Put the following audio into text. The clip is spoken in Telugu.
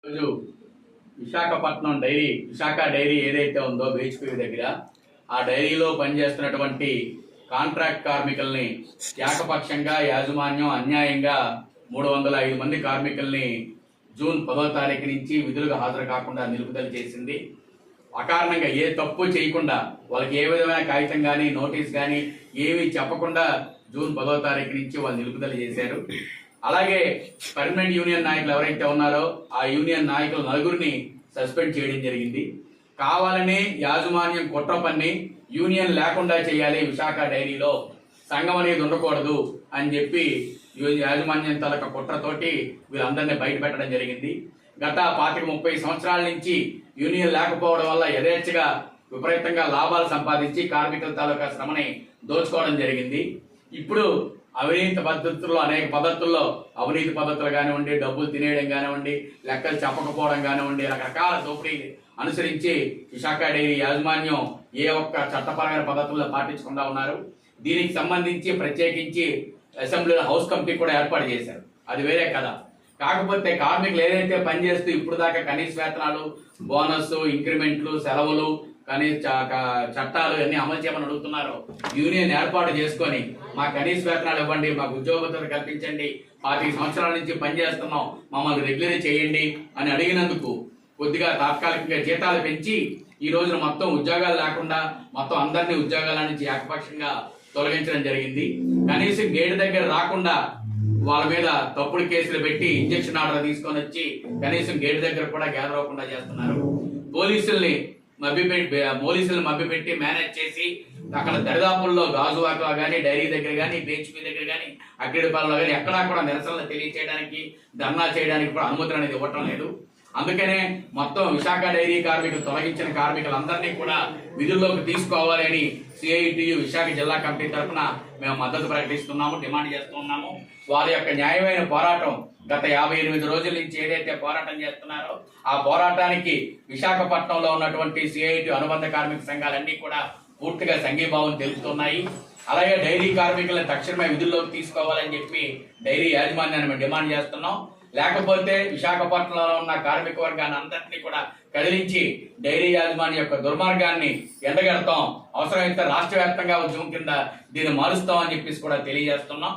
రోజు విశాఖపట్నం డైరీ విశాఖ డైరీ ఏదైతే ఉందో బీచ్పీ దగ్గర ఆ డైరీలో పనిచేస్తున్నటువంటి కాంట్రాక్ట్ కార్మికుల్ని ఏకపక్షంగా యాజమాన్యం అన్యాయంగా 305 మంది కార్మికుల్ని జూన్ 10వ తారీఖు నుంచి విధులకు హాజరు కాకుండా నిలుపుదల చేసింది. అకారణంగా ఏ తప్పు చేయకుండా వాళ్ళకి ఏ విధమైన కాగితం కానీ నోటీస్ కానీ ఏమీ చెప్పకుండా జూన్ 10వ తారీఖు నుంచి వాళ్ళు నిలుపుదల చేశారు. అలాగే పర్మనెంట్ యూనియన్ నాయకులు ఎవరైతే ఉన్నారో ఆ యూనియన్ నాయకులు నలుగురిని సస్పెండ్ చేయడం జరిగింది. కావాలని యాజమాన్యం కుట్ర పన్ని యూనియన్ లేకుండా చేయాలి, విశాఖ డైరీలో సంఘం అనేది ఉండకూడదు అని చెప్పి యాజమాన్యం తలక కుట్రతోటి వీళ్ళందరినీ బయట పెట్టడం జరిగింది. గత 25-30 సంవత్సరాల నుంచి యూనియన్ లేకపోవడం వల్ల యథేచ్ఛగా విపరీతంగా లాభాలు సంపాదించి కార్మికుల తాలూకా శ్రమని దోచుకోవడం జరిగింది. ఇప్పుడు అవినీతి పద్ధతుల్లో అనేక పద్ధతుల్లో అవినీతి పద్ధతులు కానివ్వండి, డబ్బులు తినేయడం కానివ్వండి, లెక్కలు చెప్పకపోవడం కానివ్వండి, రకరకాల దోపిడీ అనుసరించి విశాఖ డైరీ యాజమాన్యం ఏ ఒక్క చట్టపరమైన పద్ధతుల్లో పాటించకుండా ఉన్నారు. దీనికి సంబంధించి ప్రత్యేకించి అసెంబ్లీలో హౌస్ కమిటీ కూడా ఏర్పాటు చేశారు, అది వేరే కదా. కాకపోతే కార్మికులు ఏదైతే పనిచేస్తూ ఇప్పుడు దాకా కనీస వేతనాలు, బోనస్, ఇంక్రిమెంట్లు, సెలవులు, కనీస చట్టాలు అన్ని అమలు చేయమని అడుగుతున్నారు. యూనియన్ ఏర్పాటు చేసుకొని మా కనీస వేతనాలు ఇవ్వండి, మాకు ఉద్యోగ భద్రత కల్పించండి, 25 సంవత్సరాల నుంచి పనిచేస్తున్నాం, మమ్మల్ని రెగ్యులర్ చేయండి అని అడిగినందుకు కొద్దిగా తాత్కాలికంగా జీతాలు పెంచి ఈ రోజున మొత్తం ఉద్యోగాలు లేకుండా మొత్తం అందరినీ ఉద్యోగాల నుంచి ఏకపక్షంగా తొలగించడం జరిగింది. కనీసం గేటు దగ్గర రాకుండా వాళ్ళ మీద తప్పుడు కేసులు పెట్టి ఇంజక్షన్ ఆర్డర్ తీసుకొని వచ్చి కనీసం గేటు దగ్గర కూడా గ్యాదర్ అవ్వకుండా చేస్తున్నారు. పోలీసుల్ని మభ్యపెట్టి మేనేజ్ చేసి అక్కడ దరిదాపుల్లో గాజువాకలో కానీ, డైరీ దగ్గర కానీ, బీచ్పీ దగ్గర కానీ, అగ్గిడిపాలలో కానీ ఎక్కడా కూడా నిరసనలు తెలియచేయడానికి, ధర్నా చేయడానికి కూడా అనుమతులు అనేది ఇవ్వటం లేదు. అందుకనే మొత్తం విశాఖ డైరీ కార్మికులు తొలగించిన కార్మికులందరినీ కూడా విధుల్లోకి తీసుకోవాలి అని సిఐటియు విశాఖ జిల్లా కమిటీ తరఫున మేము మద్దతు ప్రకటిస్తున్నాము, డిమాండ్ చేస్తున్నాము. వారి యొక్క న్యాయమైన పోరాటం గత 58 రోజుల నుంచి ఏదైతే పోరాటం చేస్తున్నారో ఆ పోరాటానికి విశాఖపట్నంలో ఉన్నటువంటి సిఐటియు అనుబంధ కార్మిక సంఘాలన్నీ కూడా పూర్తిగా సంఘీభావం తెలుపుతున్నాయి. అలాగే డైరీ కార్మికులను తక్షణమే విధుల్లోకి తీసుకోవాలని చెప్పి డైరీ యాజమాన్యాన్ని మేము డిమాండ్ చేస్తున్నాం. లేకపోతే విశాఖపట్నంలో ఉన్న కార్మిక వర్గాన్ని అందరినీ కూడా కదిలించి డైరీ యాజమాన్యం యొక్క దుర్మార్గాన్ని ఎండగడతాం, అవసరమైతే రాష్ట్ర వ్యాప్తంగా ఉద్యమం కింద దీన్ని మారుస్తాం అని చెప్పేసి కూడా తెలియజేస్తున్నాం.